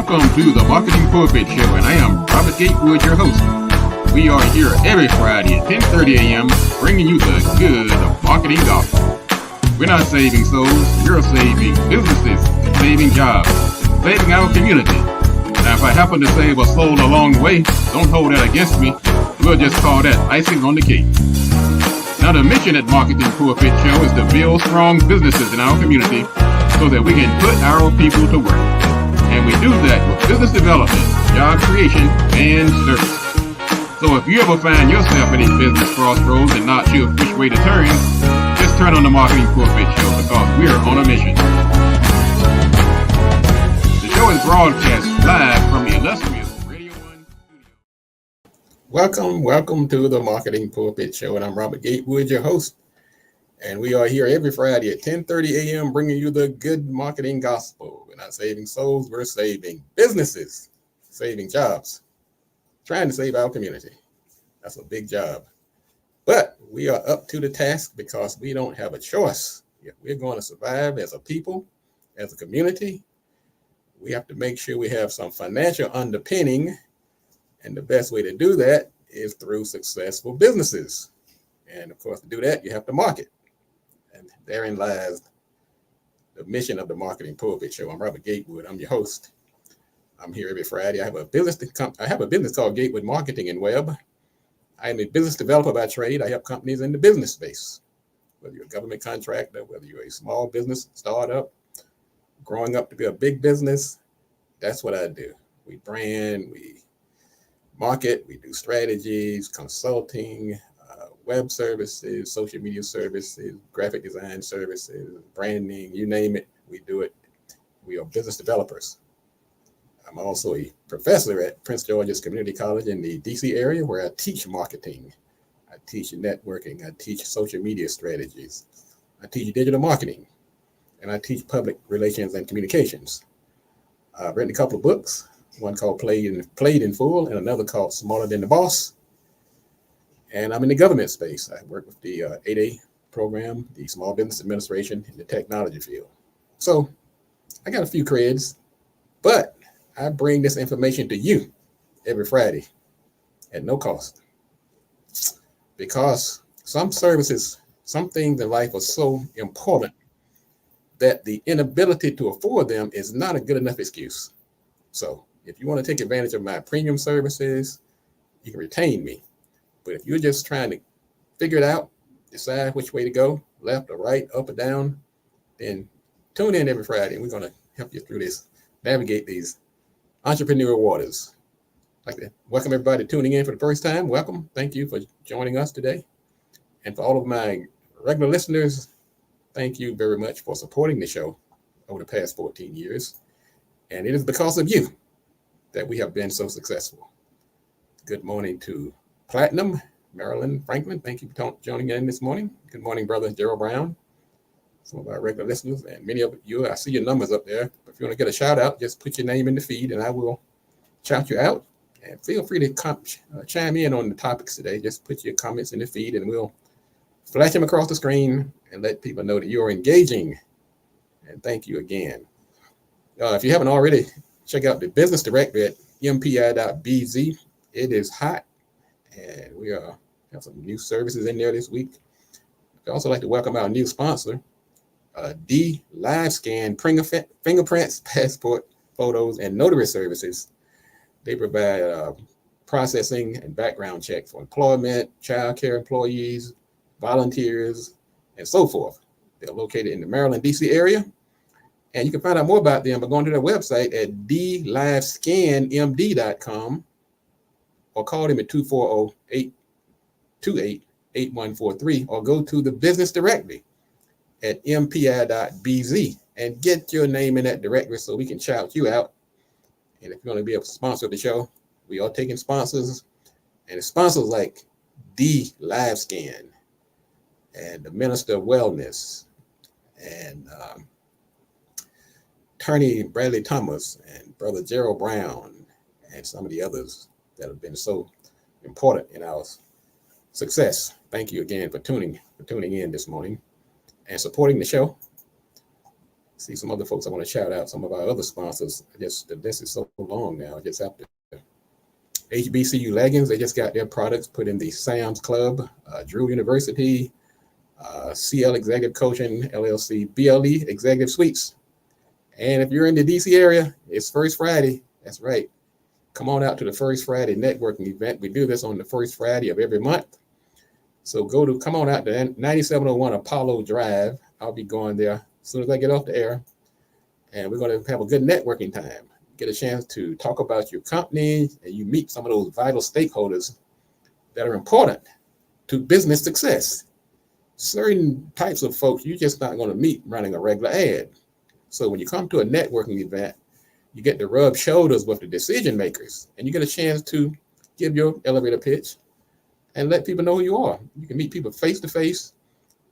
Welcome to the Marketing Pulpit Show, and I am Robert Gatewood, your host. We are here every Friday at 10:30 a.m. bringing you the good of marketing gospel. We're not saving souls, you're saving businesses, saving jobs, saving our community. Now, if I happen to save a soul along the way, don't hold that against me. We'll just call that icing on the cake. Now, the mission at Marketing Pulpit Show is to build strong businesses in our community so that we can put our people to work. And we do that with business development, job creation, and service. So if you ever find yourself in a business crossroads and not sure which way to turn, just turn on the Marketing Pulpit Show because we're on a mission. The show is broadcast live from the illustrious Radio 1 studio. Welcome to the Marketing Pulpit Show, and I'm Robert Gatewood, your host. And we are here every Friday at 10:30 a.m. bringing you the good marketing gospel. We're not saving souls, we're saving businesses, saving jobs, trying to save our community. That's a big job. But we are up to the task because we don't have a choice. If we're going to survive as a people, as a community, we have to make sure we have some financial underpinning. And the best way to do that is through successful businesses. And of course, to do that, you have to market. And therein lies the mission of the Marketing Pulpit Show. I'm Robert Gatewood. I'm your host. I'm here every Friday. I have a business called Gatewood Marketing and Web. I am a business developer by trade. I help companies in the business space, whether you're a government contractor, whether you're a small business startup, growing up to be a big business. That's what I do. We brand, we market, we do strategies, consulting, web services, social media services, graphic design services, branding, you name it, we do it. We are business developers. I'm also a professor at Prince George's Community College in the DC area where I teach marketing. I teach networking. I teach social media strategies. I teach digital marketing. And I teach public relations and communications. I've written a couple of books, one called Played in Full and another called Smarter Than the Boss. And I'm in the government space. I work with the 8A program, the Small Business Administration in the technology field. So I got a few creds, but I bring this information to you every Friday at no cost. Because some services, some things in life are so important that the inability to afford them is not a good enough excuse. So if you want to take advantage of my premium services, you can retain me. But if you're just trying to figure it out, decide which way to go, left or right, up or down, then tune in every Friday and we're going to help you through this, navigate these entrepreneurial waters. I'd like to welcome everybody tuning in for the first time. Welcome. Thank you for joining us today. And for all of my regular listeners, thank you very much for supporting the show over the past 14 years. And it is because of you that we have been so successful. Good morning to Platinum, Marilyn Franklin. Thank you for joining in this morning. Good morning, Brother Gerald Brown. Some of our regular listeners and many of you, I see your numbers up there. If you want to get a shout out, just put your name in the feed and I will shout you out. And feel free to chime in on the topics today. Just put your comments in the feed and we'll flash them across the screen and let people know that you're engaging. And thank you again. If you haven't already, check out the business directory at mpi.bz. It is hot and we have some new services in there this week. I'd also like to welcome our new sponsor, D Live Scan fingerprints, passport photos, and notary services. They provide processing and background checks for employment, child care employees, volunteers, and so forth. They're located in the Maryland, DC area. And you can find out more about them by going to their website at dlivescanmd.com or call them at 240-828-8143 or go to the business directory at mpi.bz and get your name in that directory so we can shout you out. And if you want to be a sponsor of the show, we are taking sponsors, and sponsors like D Live Scan and the Minister of Wellness and Attorney Bradley Thomas and Brother Gerald Brown and some of the others that have been so important in our success. Thank you again for tuning in this morning and supporting the show. See some other folks I want to shout out, some of our other sponsors. The list is so long now. I just have to. HBCU Leggings, they just got their products put in the Sam's Club, Drew University, CL Executive Coaching, LLC, BLE Executive Suites. And if you're in the DC area, it's First Friday. That's right. Come on out to the First Friday networking event. We do this on the first Friday of every month. So come on out to 9701 Apollo Drive. I'll be going there as soon as I get off the air. And we're going to have a good networking time. Get a chance to talk about your company, and you meet some of those vital stakeholders that are important to business success. Certain types of folks you're just not going to meet running a regular ad. So when you come to a networking event, you get to rub shoulders with the decision makers, and you get a chance to give your elevator pitch and let people know who you are. You can meet people face to face,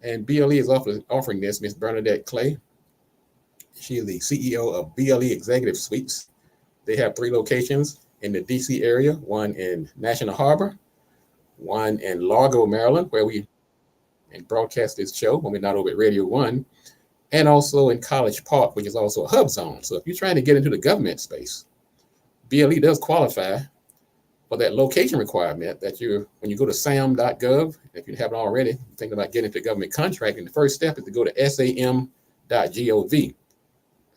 and BLE is offering this. Miss Bernadette Clay, she is the CEO of BLE Executive Suites. They have 3 locations in the DC area, one in National Harbor, one in Largo, Maryland, where we broadcast this show when we're not over at Radio 1, and also in College Park, which is also a hub zone. So if you're trying to get into the government space, BLE does qualify for that location requirement that when you go to sam.gov, if you haven't already, thinking about getting into government contracting, the first step is to go to sam.gov.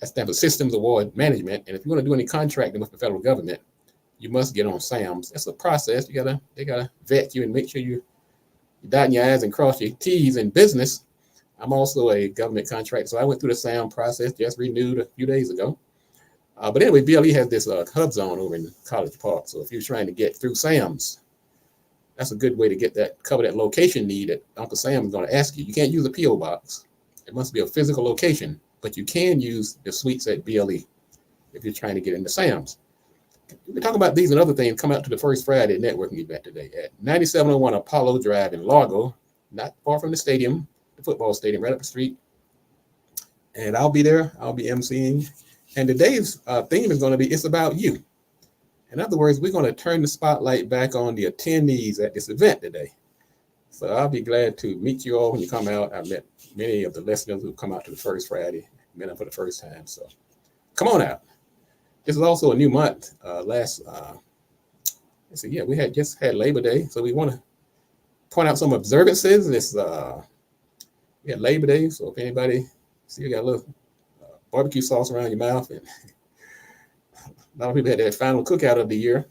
That stands for Systems Award Management. And if you want to do any contracting with the federal government, you must get on SAMS. That's a process. They gotta vet you and make sure you dot your I's and cross your T's in business. I'm also a government contractor, so I went through the SAM process, just renewed a few days ago. But anyway, BLE has this hub zone over in College Park. So if you're trying to get through SAMS, that's a good way to cover that location need that Uncle Sam is going to ask you. You can't use a P.O. box. It must be a physical location. But you can use the suites at BLE if you're trying to get into SAMS. We can talk about these and other things. Come out to the First Friday networking event today at 9701 Apollo Drive in Largo, not far from the stadium, the football stadium, right up the street. And I'll be there. I'll be emceeing. And today's theme is going to be, it's about you. In other words, we're going to turn the spotlight back on the attendees at this event today. So I'll be glad to meet you all when you come out. I've met many of the listeners who come out to the First Friday, met them for the first time. So come on out. This is also a new month. We just had Labor Day. So we want to point out some observances. We had Labor Day. So if anybody see you got a little barbecue sauce around your mouth, and a lot of people had their final cookout of the year,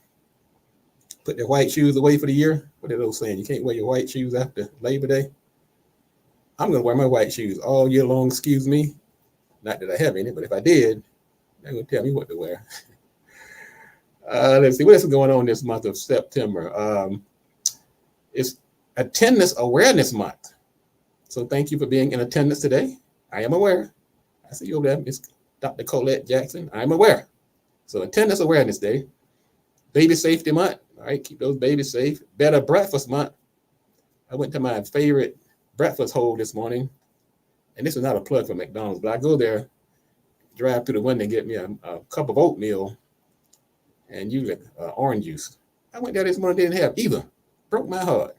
put their white shoes away for the year. What are those saying? You can't wear your white shoes after Labor Day. I'm going to wear my white shoes all year long, excuse me. Not that I have any, but if I did, they're going to tell me what to wear. Let's see, what else is going on this month of September? It's Attendance Awareness Month. So thank you for being in attendance today. I am aware. I see you over there, Miss Dr. Colette Jackson. I'm aware. So Attendance Awareness Day. Baby Safety Month. All right, keep those babies safe. Better Breakfast Month. I went to my favorite breakfast hole this morning, and this is not a plug for McDonald's, but I go there, drive through the window and get me a cup of oatmeal and use orange juice. I went there this morning, didn't have either. Broke my heart.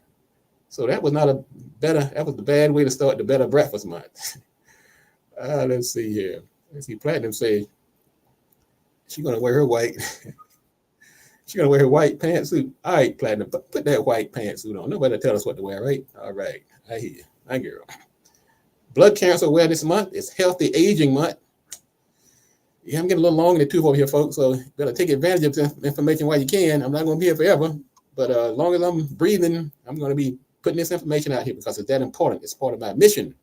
So that was that was the bad way to start the Better Breakfast Month. Let's see here. Let's see, Platinum say she's gonna wear her white. She's gonna wear her white pantsuit. All right, Platinum, put that white pantsuit on. Nobody tell us what to wear, right? All right, I hear you. I get it. Blood Cancer Awareness Month is Healthy Aging Month. Yeah, I'm getting a little long in the tooth over here, folks. So you better take advantage of this information while you can. I'm not gonna be here forever, but as long as I'm breathing, I'm gonna be putting this information out here because it's that important. It's part of my mission.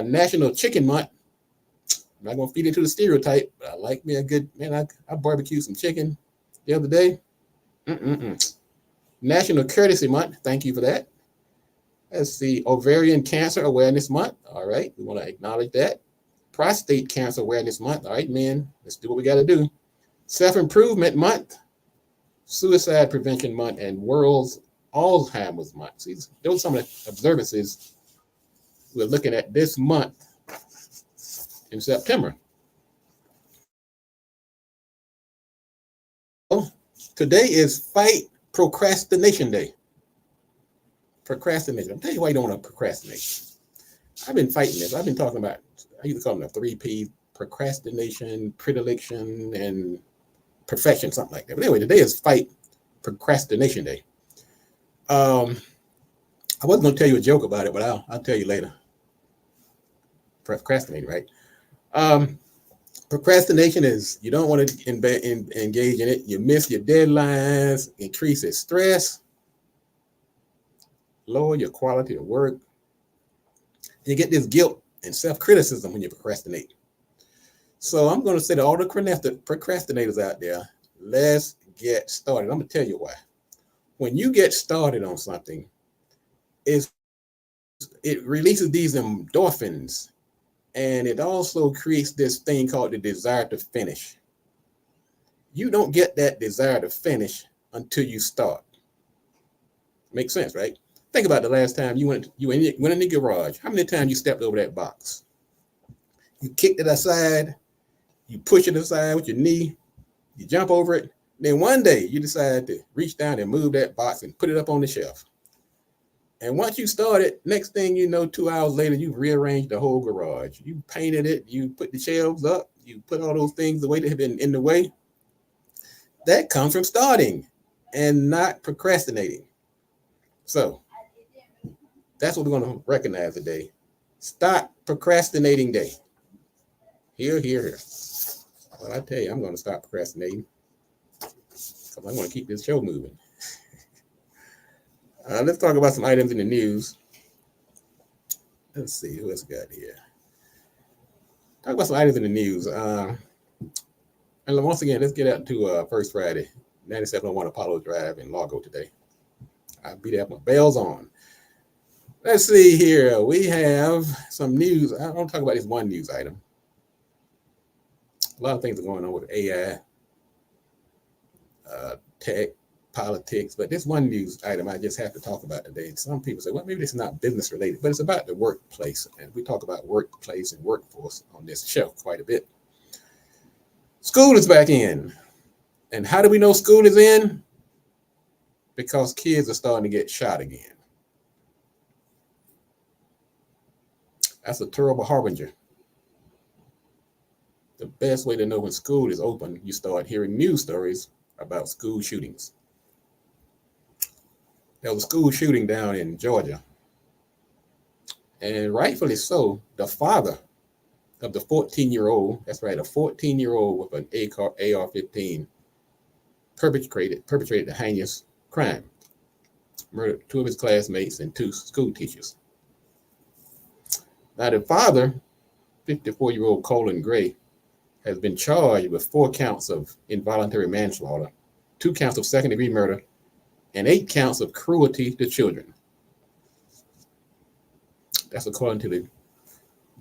National Chicken Month. I'm not gonna feed into the stereotype, but I like me a good man. I barbecued some chicken the other day. National Courtesy Month. Thank you for that. Let's see. Ovarian Cancer Awareness Month. All right, we want to acknowledge that. Prostate Cancer Awareness Month. All right, man, let's do what we got to do. Self-Improvement Month. Suicide Prevention Month, and World's Alzheimer's Month. See, those are some of the observances we're looking at this month in September. Oh, today is Fight Procrastination Day. Procrastination. I'll tell you why you don't want to procrastinate. I've been fighting this. I've been talking about, I used to call them the 3 P: procrastination, predilection, and perfection, something like that. But anyway, today is Fight Procrastination Day. I wasn't going to tell you a joke about it, but I'll tell you later. Procrastinating, right? Procrastination is you don't want to engage in it. You miss your deadlines, increases stress, lower your quality of work. You get this guilt and self-criticism when you procrastinate. So I'm going to say to all the procrastinators out there, let's get started. I'm going to tell you why. When you get started on something, it releases these endorphins, and it also creates this thing called the desire to finish. You don't get that desire to finish until you start. Makes sense, right? Think about the last time you went in the garage. How many times you stepped over that box? You kicked it aside, you push it aside with your knee, you jump over it. Then one day you decide to reach down and move that box and put it up on the shelf. And once you started, next thing you know, 2 hours later, you've rearranged the whole garage. You painted it, you put the shelves up, you put all those things away that have been in the way. That comes from starting and not procrastinating. So that's what we're going to recognize today. Stop procrastinating day. Here. Well, I tell you, I'm going to stop procrastinating because I want to keep this show moving. Let's talk about some items in the news. Let's see who else got here. Talk about some items in the news. And once again, let's get out to First Friday, 9701 Apollo Drive in Largo today. I'll be there with my bells on. Let's see here. We have some news. I want to talk about this one news item. A lot of things are going on with AI, tech, politics, but this one news item I just have to talk about today. Some people say, well, maybe this is not business related, but it's about the workplace. And we talk about workplace and workforce on this show quite a bit. School is back in. And how do we know school is in? Because kids are starting to get shot again. That's a terrible harbinger. The best way to know when school is open, you start hearing news stories about school shootings. There was a school shooting down in Georgia. And rightfully so, the father of the 14-year-old, that's right, a 14-year-old with an AR-15 perpetrated the heinous crime. Murdered 2 of his classmates and 2 school teachers. Now the father, 54-year-old Colin Gray, has been charged with 4 counts of involuntary manslaughter, 2 counts of second-degree murder, and 8 counts of cruelty to children. That's according to the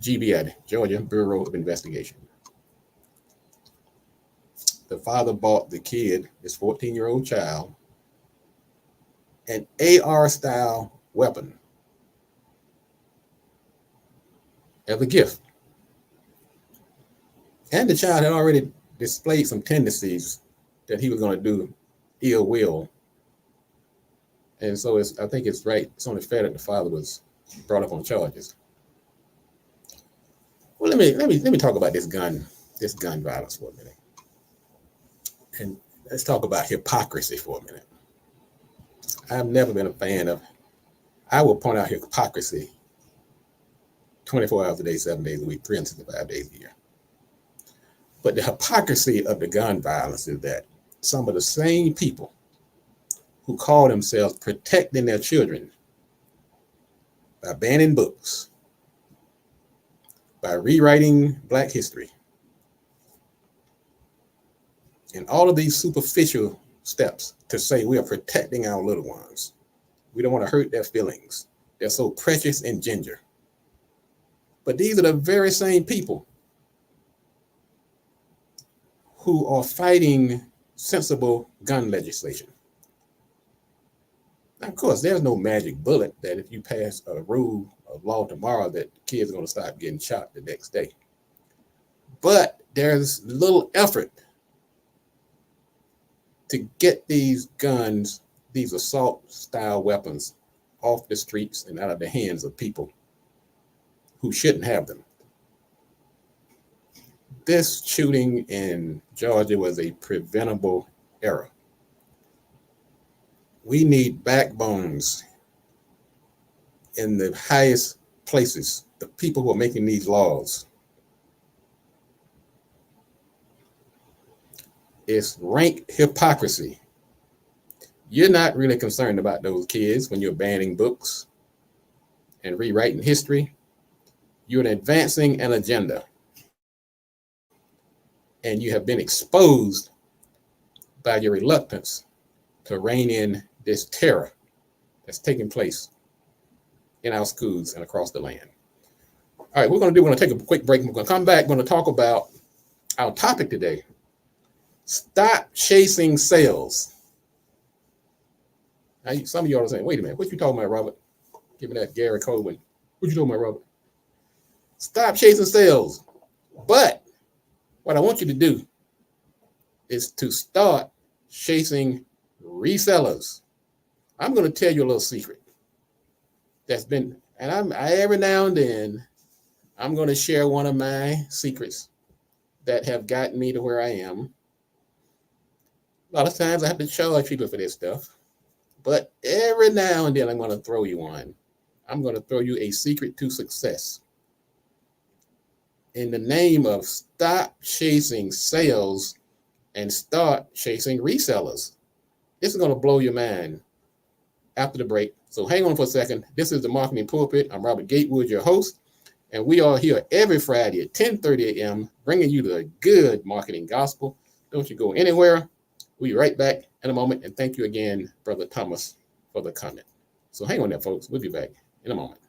GBI, Georgia Bureau of Investigation. The father bought the kid, this 14-year-old child, an AR-style weapon as a gift. And the child had already displayed some tendencies that he was going to do ill will. And so I think it's right, it's only fair that the father was brought up on charges. Well, let me talk about this gun violence for a minute. And let's talk about hypocrisy for a minute. I've never been a fan of, I will point out hypocrisy 24 hours a day, 7 days a week, 365 days a year. But the hypocrisy of the gun violence is that some of the same people who call themselves protecting their children by banning books, by rewriting Black history, and all of these superficial steps to say we are protecting our little ones. We don't want to hurt their feelings. They're so precious and ginger. But these are the very same people who are fighting sensible gun legislation. Now, of course, there's no magic bullet that if you pass a rule of law tomorrow that kids are going to stop getting shot the next day. But there's little effort to get these guns, these assault-style weapons, off the streets and out of the hands of people who shouldn't have them. this shooting in Georgia was a preventable error. We need backbones in the highest places, the people who are making these laws. It's rank hypocrisy. You're not really concerned about those kids when you're banning books and rewriting history. You're advancing an agenda. And you have been exposed by your reluctance to rein in this terror that's taking place in our schools and across the land. All right, we're going to take a quick break. We're going to come back. We're going to talk about our topic today. Stop chasing sales. Now, some of y'all are saying, wait a minute, what you talking about, Robert? Give me that Gary Coleman. What you talking about, Robert? Stop chasing sales. But what I want you to do is to start chasing resellers. I'm going to tell you a little secret that's been, and every now and then, I'm going to share one of my secrets that have gotten me to where I am. A lot of times I have to charge people for this stuff, but every now and then I'm going to throw you one. I'm going to throw you a secret to success. In the name of stop chasing sales and start chasing resellers. This is going to blow your mind after the break. So hang on for a second. This is the Marketing Pulpit. I'm Robert Gatewood, your host, and we are here every Friday at 10:30 a.m. bringing you the good marketing gospel. Don't you go anywhere. We'll be right back in a moment, and thank you again, Brother Thomas, for the comment. So hang on there, folks. We'll be back in a moment.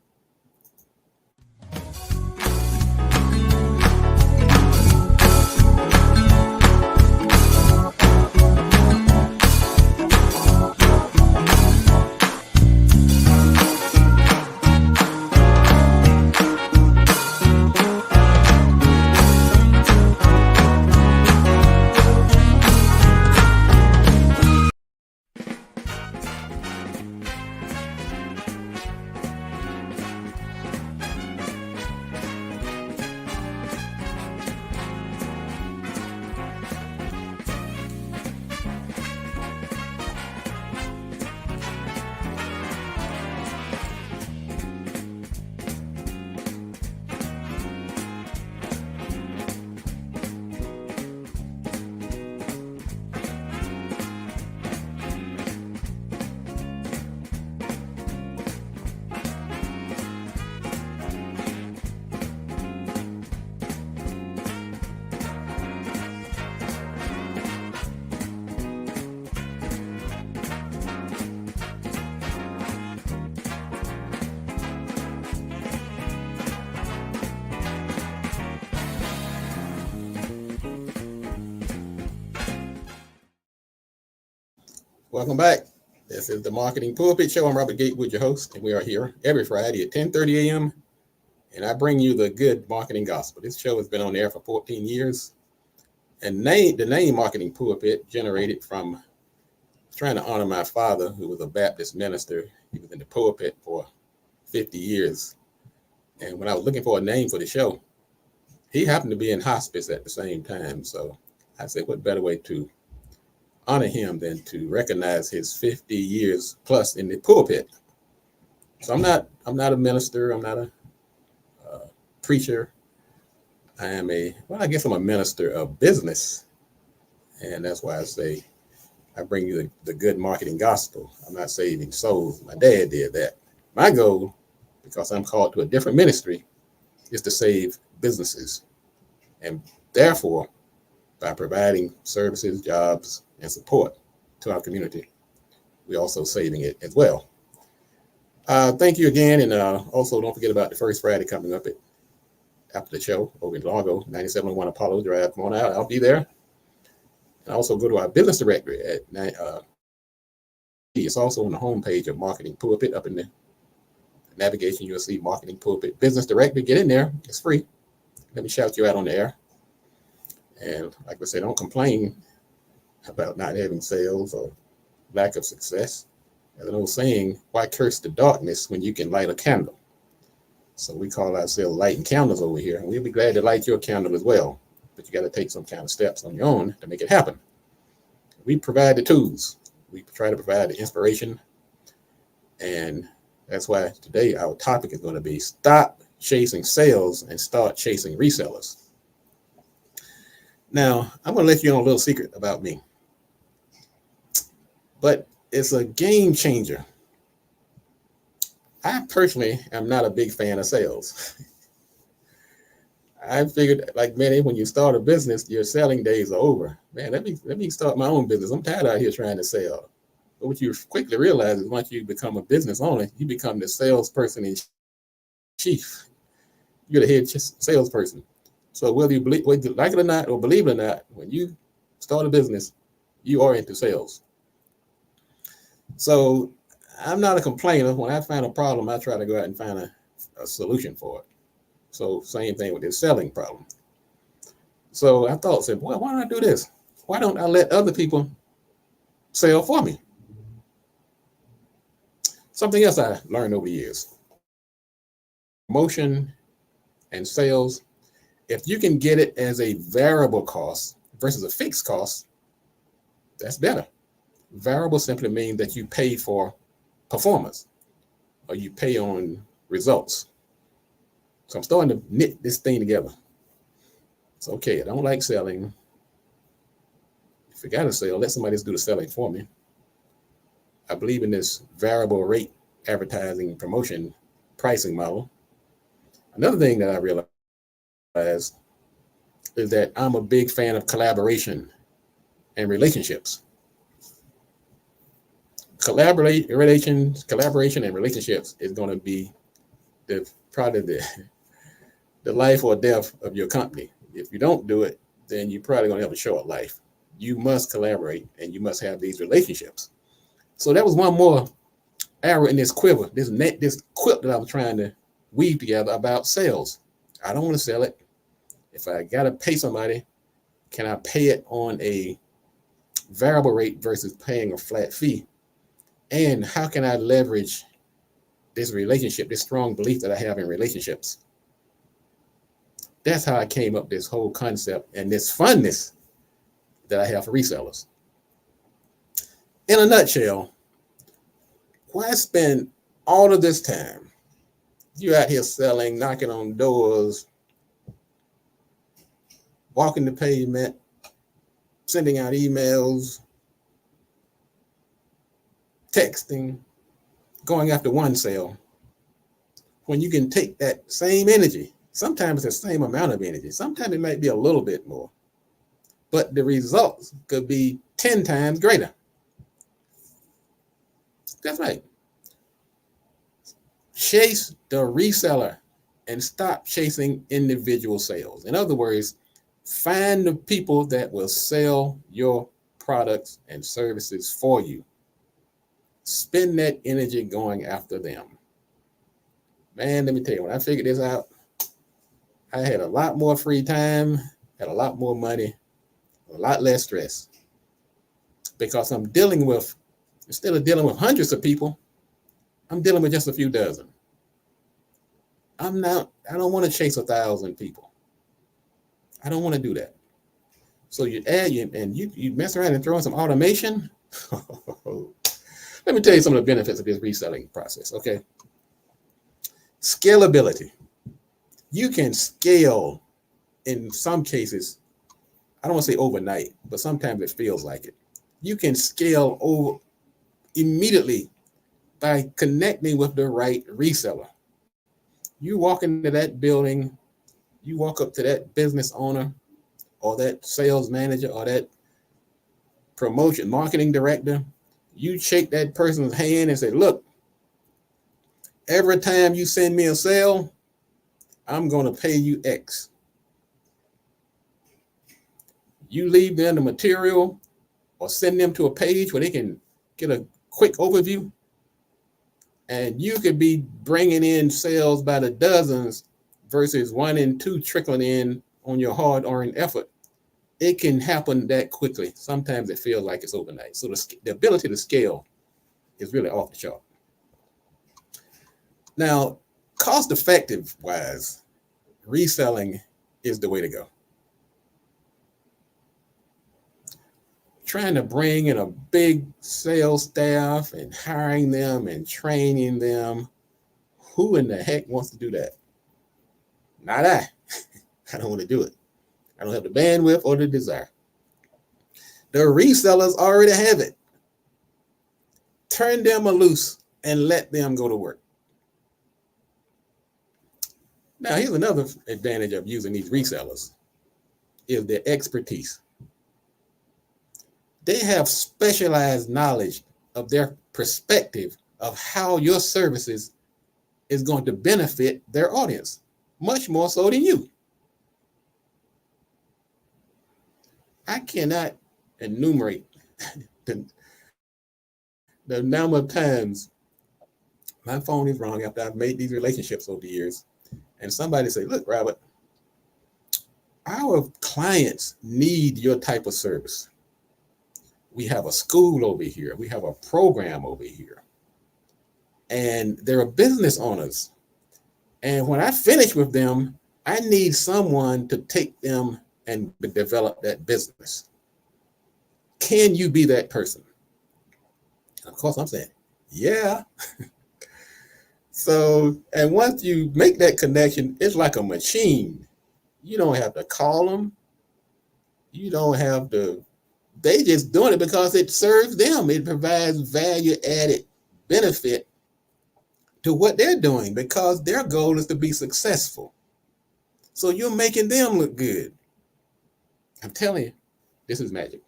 Welcome back. This is the Marketing Pulpit Show. I'm Robert Gatewood, your host, and we are here every Friday at 10:30 a.m. And I bring you the good marketing gospel. This show has been on the air for 14 years. And the name Marketing Pulpit generated from trying to honor my father, who was a Baptist minister. He was in the pulpit for 50 years. And when I was looking for a name for the show, he happened to be in hospice at the same time. So I said, what better way to honor him than to recognize his 50 years plus in the pulpit. So I'm not a minister. I'm not a preacher. I guess I'm a minister of business. And that's why I say I bring you the good marketing gospel. I'm not saving souls. My dad did that. My goal, because I'm called to a different ministry, is to save businesses. And therefore, by providing services, jobs, and support to our community, we're also saving it as well. Thank you again. And also don't forget about the first Friday coming up after the show over in Largo, 9701 Apollo Drive. Come on out. I'll be there. And also go to our business directory it's also on the homepage of Marketing Pulpit. Up in the navigation, you'll see Marketing Pulpit Business Directory. Get in there. It's free. Let me shout you out on the air. And like I said, don't complain about not having sales or lack of success. As an old saying, why curse the darkness when you can light a candle? So we call ourselves lighting candles over here, and we'll be glad to light your candle as well. but you got to take some kind of steps on your own to make it happen. We provide the tools. We try to provide the inspiration. And that's why today our topic is going to be stop chasing sales and start chasing resellers. Now, I'm going to let you know a little secret about me, but it's a game changer. I personally am not a big fan of sales. I figured, like many, when you start a business, your selling days are over. Man, let me start my own business. I'm tired out here trying to sell. But what you quickly realize is once you become a business owner, you become the salesperson in chief. You're the head salesperson. So whether you like it or not, or believe it or not, when you start a business, you are into sales. So I'm not a complainer. When I find a problem, I try to go out and find a solution for it. So same thing with this selling problem. So I thought, well, why don't I do this? Why don't I let other people sell for me? Something else I learned over the years. Promotion and sales, if you can get it as a variable cost versus a fixed cost, that's better. Variable simply means that you pay for performance or you pay on results. So I'm starting to knit this thing together. It's okay. I don't like selling. If you got to sell, let somebody else do the selling for me. I believe in this variable rate advertising promotion pricing model. Another thing that I realized is that I'm a big fan of collaboration and relationships. Collaboration and relationships is going to be probably the life or death of your company. If you don't do it, then you're probably going to have a short life. You must collaborate and you must have these relationships. So that was one more arrow in this quiver, this quilt that I was trying to weave together about sales. I don't want to sell it. If I got to pay somebody, can I pay it on a variable rate versus paying a flat fee? And how can I leverage this relationship, this strong belief that I have in relationships? That's how I came up with this whole concept and this funness that I have for resellers. In a nutshell, why spend all of this time? You out here selling, knocking on doors, walking the pavement, sending out emails, texting, going after one sale, when you can take that same energy. Sometimes it's the same amount of energy. Sometimes it might be a little bit more, but the results could be 10 times greater. That's right. Chase the reseller and stop chasing individual sales. In other words, find the people that will sell your products and services for you. Spend that energy going after them. Man, let me tell you, when I figured this out, I had a lot more free time, had a lot more money, a lot less stress. Because I'm dealing with, instead of dealing with hundreds of people, I'm dealing with just a few dozen. I don't want to chase 1,000 people. I don't want to do that. So you add and you mess around and throw in some automation. Let me tell you some of the benefits of this reselling process, okay? Scalability. You can scale in some cases, I don't want to say overnight, but sometimes it feels like it. You can scale over immediately by connecting with the right reseller. You walk into that building, you walk up to that business owner or that sales manager or that promotion marketing director, you shake that person's hand and say, look, every time you send me a sale, I'm going to pay you X. You leave them the material or send them to a page where they can get a quick overview, and you could be bringing in sales by the dozens versus 1 and 2 trickling in on your hard-earned effort. It can happen that quickly. Sometimes it feels like it's overnight. So the ability to scale is really off the chart. Now, cost-effective wise, reselling is the way to go. trying to bring in a big sales staff and hiring them and training them. Who in the heck wants to do that? Not I. I don't want to do it. I don't have the bandwidth or the desire. The resellers already have it. Turn them loose and let them go to work. Now, here's another advantage of using these resellers is their expertise. They have specialized knowledge of their perspective of how your services is going to benefit their audience, much more so than you. I cannot enumerate the number of times my phone is wrong after I've made these relationships over the years. And somebody say, look, Robert, our clients need your type of service. We have a school over here. We have a program over here. And they're business owners. And when I finish with them, I need someone to take them and develop that business. Can you be that person? And of course, I'm saying, yeah. So, and once you make that connection, it's like a machine. You don't have to call them. You don't have to, they just doing it because it serves them. It provides value added benefit to what they're doing because their goal is to be successful. So you're making them look good. I'm telling you, this is magic.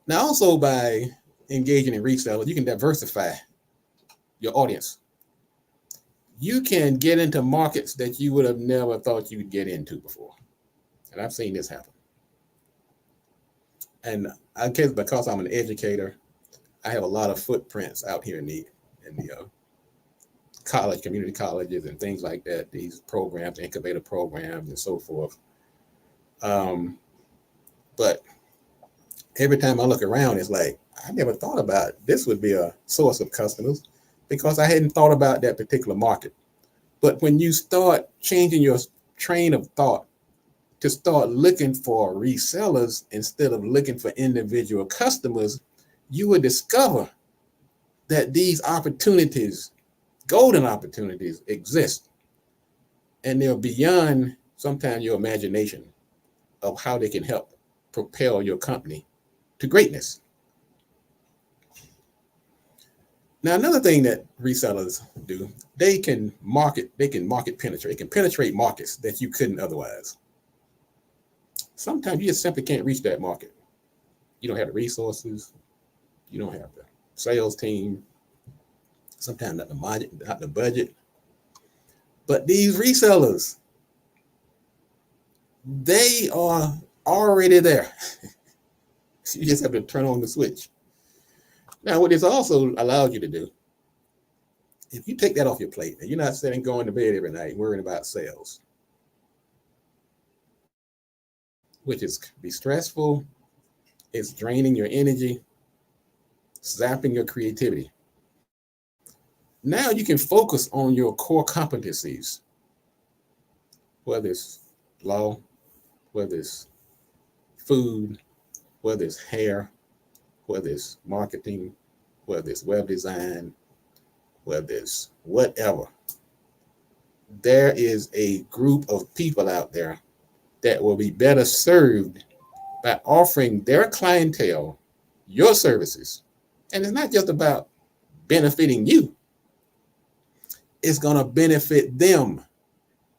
Now, also by engaging in resellers, you can diversify your audience. You can get into markets that you would have never thought you would get into before. And I've seen this happen. And I guess because I'm an educator, I have a lot of footprints out here in the college, community colleges and things like that, these programs, incubator programs and so forth. But every time I look around, it's like, I never thought about this would be a source of customers because I hadn't thought about that particular market. But when you start changing your train of thought to start looking for resellers instead of looking for individual customers, you will discover that these opportunities, golden opportunities, exist. And they're beyond sometimes your imagination of how they can help propel your company to greatness. Now, another thing that resellers do, they can market penetrate. They can penetrate markets that you couldn't otherwise. Sometimes you just simply can't reach that market. You don't have the resources. You don't have the sales team. Sometimes not the budget. But these resellers, they are already there. You just have to turn on the switch. Now, what this also allows you to do, if you take that off your plate and you're not sitting going to bed every night worrying about sales, which is be stressful, it's draining your energy, zapping your creativity. Now you can focus on your core competencies, whether it's law, whether it's food, whether it's hair, whether it's marketing, whether it's web design, whether it's whatever. There is a group of people out there that will be better served by offering their clientele your services. And it's not just about benefiting you. It's going to benefit them.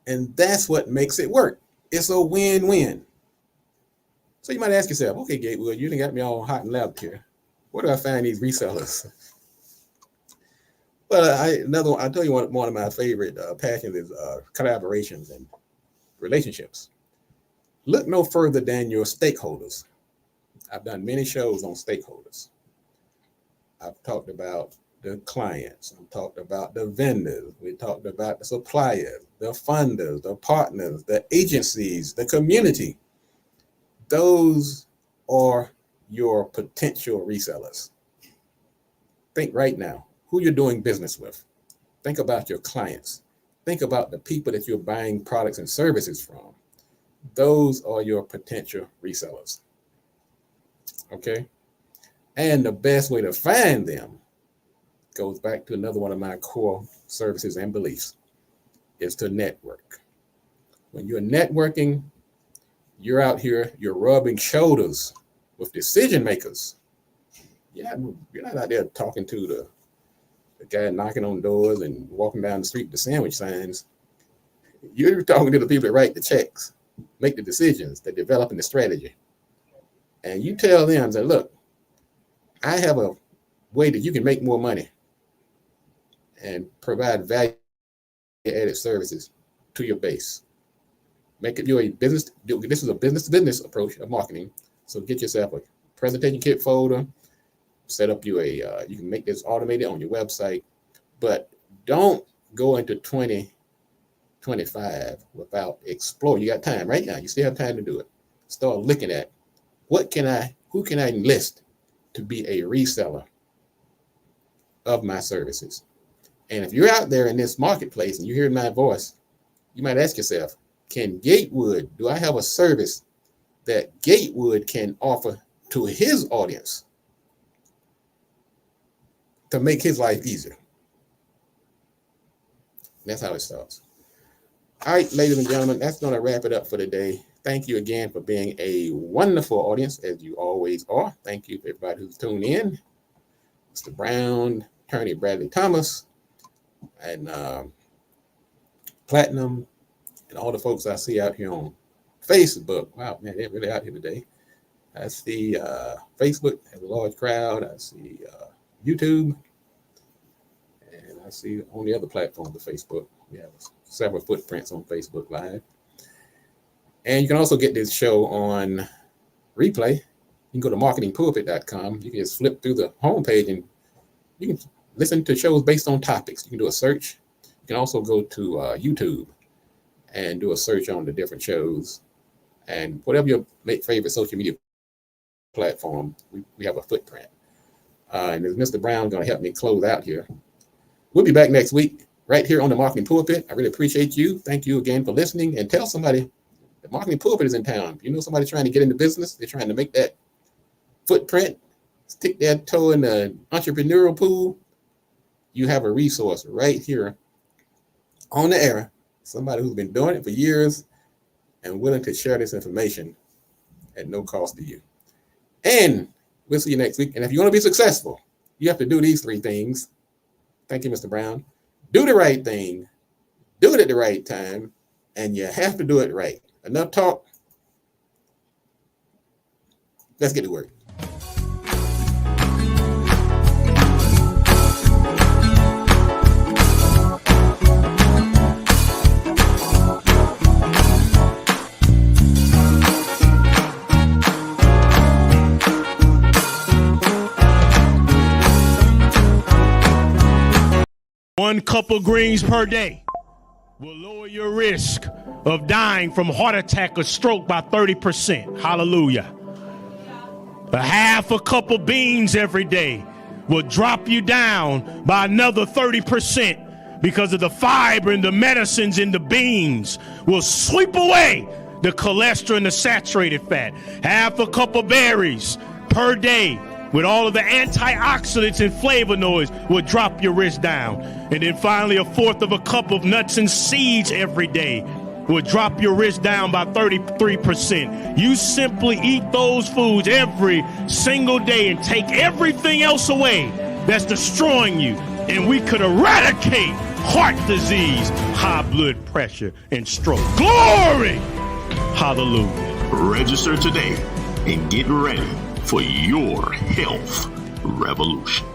And that's what makes it work. It's a win-win. So you might ask yourself, okay, Gatewood, you done got me all hot and loud here. Where do I find these resellers? Well, I'll tell you one of my favorite passions is collaborations and relationships. Look no further than your stakeholders. I've done many shows on stakeholders. I've talked about the clients. I've talked about the vendors. We talked about the suppliers, the funders, the partners, the agencies, the community. Those are your potential resellers. Think right now who you're doing business with. Think about your clients. Think about the people that you're buying products and services from. Those are your potential resellers. Okay. And the best way to find them goes back to another one of my core services and beliefs is to network. When you're networking, you're out here, you're rubbing shoulders with decision makers. Yeah, you're not out there talking to the guy knocking on doors and walking down the street with the sandwich signs. You're talking to the people that write the checks, make the decisions, that developing the strategy. And you tell them that, look, I have a way that you can make more money and provide value-added services to your base. Make it your business. This is a business-to-business approach of marketing. So get yourself a presentation kit folder, set up you can make this automated on your website, but don't go into 2025 without exploring. You got time right now. You still have time to do it. Start looking at who can I enlist to be a reseller of my services. And if you're out there in this marketplace and you hear my voice, you might ask yourself, do I have a service that Gatewood can offer to his audience to make his life easier? That's how it starts. All right, ladies and gentlemen, that's going to wrap it up for today. Thank you again for being a wonderful audience, as you always are. Thank you for everybody who's tuned in. Mr. Brown, Attorney Bradley Thomas, and Platinum, and all the folks I see out here on Facebook. Wow, man, they're really out here today. I see Facebook has a large crowd. I see YouTube. And I see on the other platforms of Facebook. We have several footprints on Facebook Live. And you can also get this show on replay. You can go to marketingpulpit.com. You can just flip through the homepage and you can listen to shows based on topics. You can do a search. You can also go to YouTube and do a search on the different shows. And whatever your favorite social media platform, we have a footprint. And as Mr. Brown going to help me close out here. We'll be back next week right here on the Marketing Pulpit. I really appreciate you. Thank you again for listening. And tell somebody the Marketing Pulpit is in town. If you know somebody trying to get into business, they're trying to make that footprint, stick their toe in the entrepreneurial pool, you have a resource right here on the air. Somebody who's been doing it for years and willing to share this information at no cost to you. And we'll see you next week. And if you want to be successful, you have to do these 3 things. Thank you, Mr. Brown. Do the right thing, do it at the right time, and you have to do it right. Enough talk. Let's get to work. One cup of greens per day will lower your risk of dying from heart attack or stroke by 30%. Hallelujah. A half a cup of beans every day will drop you down by another 30% because of the fiber and the medicines in the beans will sweep away the cholesterol and the saturated fat. Half a cup of berries per day with all of the antioxidants and flavonoids will drop your risk down. And then finally, a fourth of a cup of nuts and seeds every day will drop your risk down by 33%. You simply eat those foods every single day and take everything else away that's destroying you. And we could eradicate heart disease, high blood pressure, and stroke. Glory! Hallelujah. Register today and get ready for your health revolution.